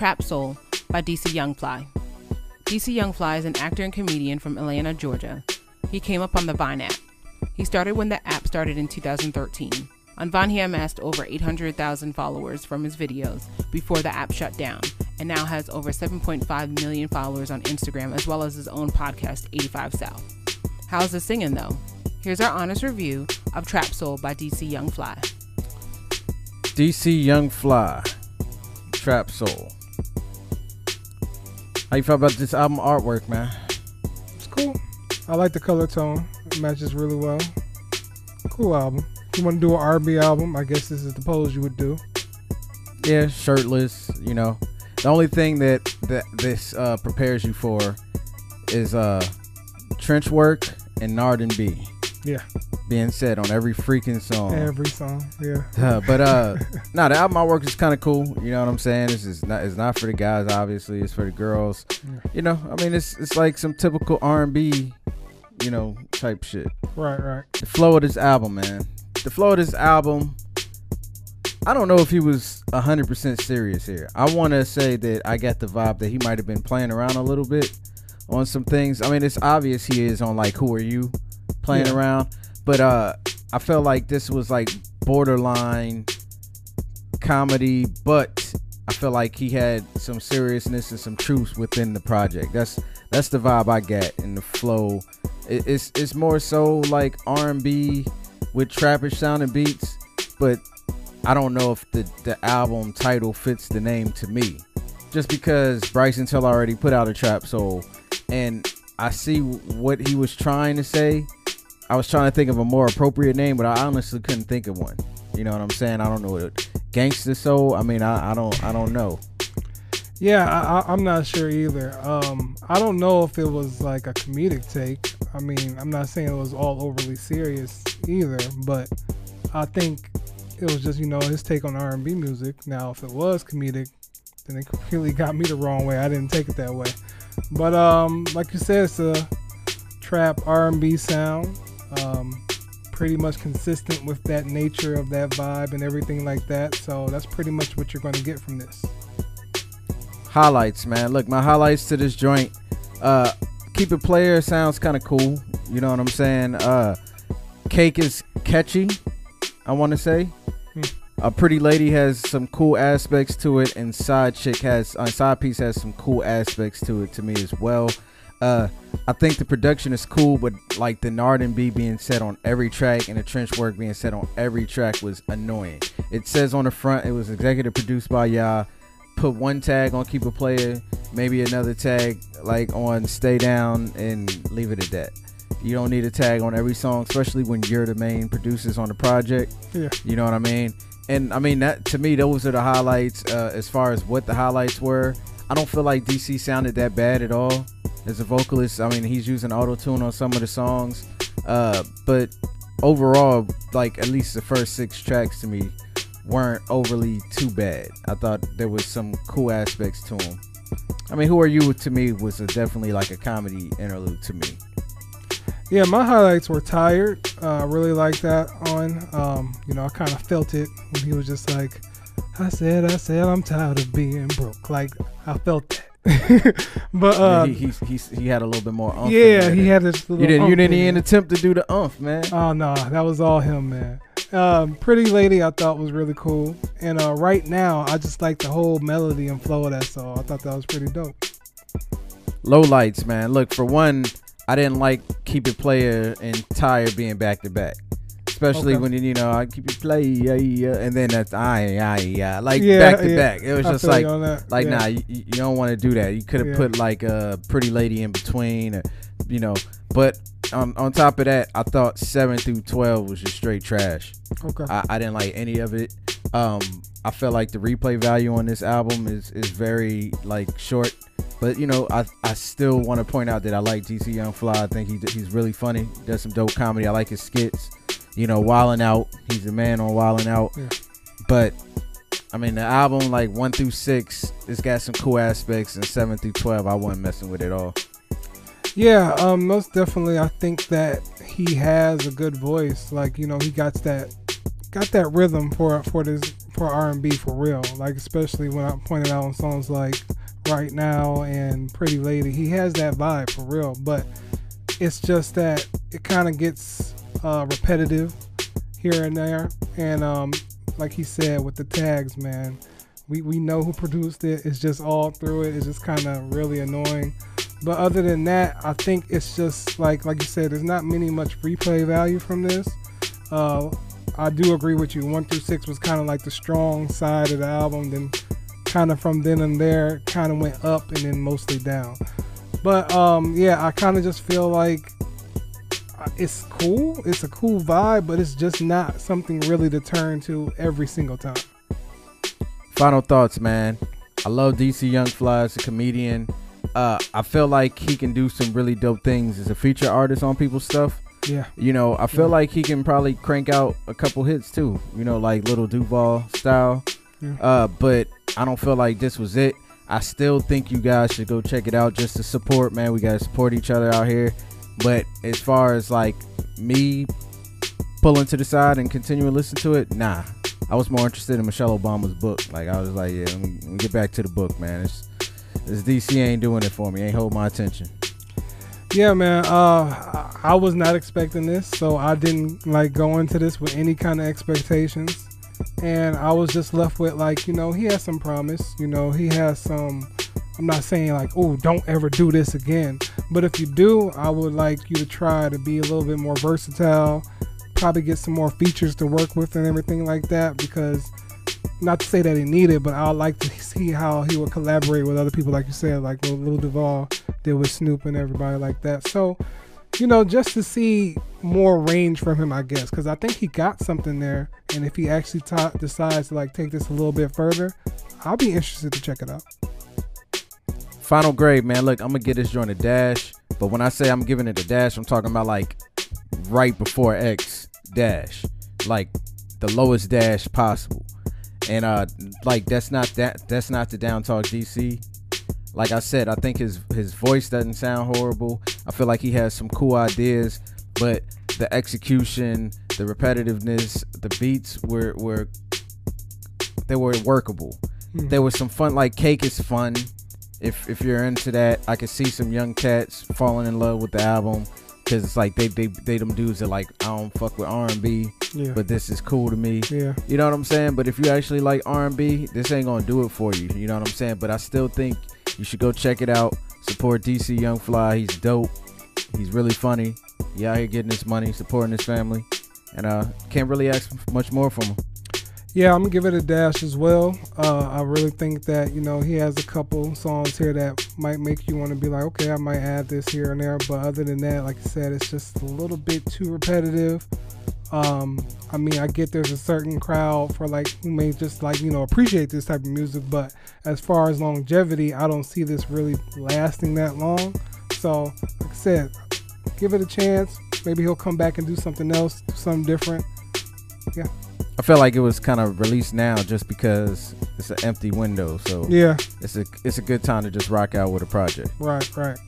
Trap Soul by DC Youngfly. DC Youngfly is an actor and comedian from Atlanta, Georgia. He came up on the Vine app. He started when the app started in 2013. On Vine, he amassed over 800,000 followers from his videos before the app shut down, and now has over 7.5 million followers on Instagram, as well as his own podcast, 85 South. How's the singing, though? Here's our honest review of Trap Soul by DC Youngfly. DC Youngfly, Trap Soul. How you feel about this album artwork, man? It's cool. I like the color tone. It matches really well. Cool album. If you want to do an R&B album, I guess this is the pose you would do. Yeah, shirtless, you know. The only thing that this prepares you for is trench work and Nard and B. Yeah. Being said on every freaking song. Every song, yeah. But the album artwork is kind of cool. You know what I'm saying? It's not for the guys, obviously. It's for the girls. Yeah. You know, I mean, it's like some typical R&B, you know, type shit. Right. The flow of this album, man. The flow of this album, I don't know if he was 100% serious here. I want to say that I got the vibe that he might have been playing around a little bit on some things. I mean, it's obvious he is on like Who Are You playing around. But I felt like this was like borderline comedy, but I feel like he had some seriousness and some truth within the project. That's the vibe I get in the flow. It's more so like R&B with trappish sounding beats, but I don't know if the album title fits the name to me. Just because Bryson Tiller already put out a Trap Soul, and I see what he was trying to say. I was trying to think of a more appropriate name, but I honestly couldn't think of one. You know what I'm saying? I don't know what Gangsta Soul. I mean, I don't know. Yeah, I'm not sure either. I don't know if it was like a comedic take. I mean, I'm not saying it was all overly serious either, but I think it was just, you know, his take on R&B music. Now, if it was comedic, then it completely got me the wrong way. I didn't take it that way. But like you said, it's a trap R&B sound. Pretty much consistent with that nature of that vibe and everything like that. So that's pretty much what you're going to get from this. Highlights, man. Look, my highlights to this joint. Keep It Player sounds kind of cool. You know what I'm saying? Cake is catchy, I want to say. A Pretty Lady has some cool aspects to it, and Side Piece has some cool aspects to it to me as well. I think the production is cool, but like the Nard and B being said on every track and the trench work being said on every track was annoying. It says on the front it was executive produced by y'all. Put one tag on Keep a Player, maybe another tag like on Stay Down, and leave it at that. You don't need a tag on every song, especially when you're the main producers on the project. Yeah. You know what I mean? And I mean, that to me, those are the highlights. As far as what the highlights were, I don't feel like DC sounded that bad at all as a vocalist. I mean, he's using auto-tune on some of the songs, but overall, like at least the first 6 tracks to me weren't overly too bad. I thought there was some cool aspects to them. I mean, Who Are You to me was definitely like a comedy interlude to me. Yeah, my highlights were Tired. I really liked that on. You know, I kind of felt it when he was just like, I said I'm tired of being broke. Like, I felt that. But he had a little bit more umph. Yeah, he had this little you didn't even attempt to do the umph, man. Oh no, that was all him, man. Pretty Lady I thought was really cool, and Right Now I just like the whole melody and flow of that song. I thought that was pretty dope. Low lights, man. Look, for one, I didn't like Keep It Player and Tired being back to back. Especially when, you know, I keep it play, and then that's like back to back. It was just like nah, you don't want to do that. You could have put like a Pretty Lady in between, you know. But on top of that, I thought 7 through 12 was just straight trash. Okay, I didn't like any of it. I felt like the replay value on this album is very like short. But you know, I still want to point out that I like DC Youngfly. I think he's really funny. He does some dope comedy. I like his skits. You know, Wildin' Out. He's the man on Wildin' Out. Yeah. But I mean, the album like 1 through 6, it's got some cool aspects, and 7 through 12, I wasn't messing with it all. Yeah, most definitely. I think that he has a good voice. Like, you know, he got that rhythm for for R&B for real. Like especially when I pointed out on songs like Right Now and Pretty Lady, he has that vibe for real. But it's just that it kind of gets repetitive here and there. And like he said with the tags, man, we know who produced it. It's just all through it. It's just kind of really annoying. But other than that, I think it's just like you said, there's not much replay value from this. I do agree with you. 1 through 6 was kind of like the strong side of the album. Then kind of from then and there, kind of went up and then mostly down. But yeah, I kind of just feel like it's cool. It's a cool vibe, but it's just not something really to turn to every single time. Final thoughts, man. I love DC Young Fly as a comedian. I feel like he can do some really dope things as a feature artist on people's stuff. Yeah. You know, I feel like he can probably crank out a couple hits too, you know, like Little Duval style. Yeah. But I don't feel like this was it. I still think you guys should go check it out just to support, man. We got to support each other out here. But as far as like me pulling to the side and continuing to listen to it, nah. I was more interested in Michelle Obama's book. Like, I was like, yeah, let me get back to the book, man. This DC ain't doing it for me. Ain't hold my attention. Yeah, man. I was not expecting this, so I didn't like go into this with any kind of expectations, and I was just left with like, you know, he has some promise. You know, he has some. I'm not saying like, oh, don't ever do this again, but if you do, I would like you to try to be a little bit more versatile. Probably get some more features to work with and everything like that, because not to say that he needed, but I'd like to see how he would collaborate with other people, like you said, like Lil Duval did with Snoop and everybody like that. So, you know, just to see more range from him, I guess, because I think he got something there, and if he actually decides to like take this a little bit further, I'll be interested to check it out. Final grade, man. Look, I'm gonna give this joint a dash, but when I say I'm giving it a dash, I'm talking about like right before X dash, like the lowest dash possible. And like that's not the Down Talk DC. Like I said, I think his voice doesn't sound horrible. I feel like he has some cool ideas, but the execution, the repetitiveness, the beats were workable. There was some fun, like Cake is fun. If you're into that, I could see some young cats falling in love with the album, because it's like they them dudes that like, I don't fuck with R&B, yeah, but this is cool to me. Yeah, you know what I'm saying? But if you actually like R&B, this ain't gonna do it for you. You know what I'm saying? But I still think you should go check it out. Support DC Young Fly. He's dope. He's really funny. He out here getting his money, supporting his family, and can't really ask much more from him. Yeah, I'm gonna give it a dash as well. I really think that, you know, he has a couple songs here that might make you want to be like, okay, I might add this here and there. But other than that, like I said, it's just a little bit too repetitive. I mean, I get there's a certain crowd for like who may just like, you know, appreciate this type of music, but as far as longevity, I don't see this really lasting that long. So, like I said, give it a chance. Maybe he'll come back and do something else, do something different. Yeah. I felt like it was kind of released now just because it's an empty window, so yeah, it's a good time to just rock out with a project. Right.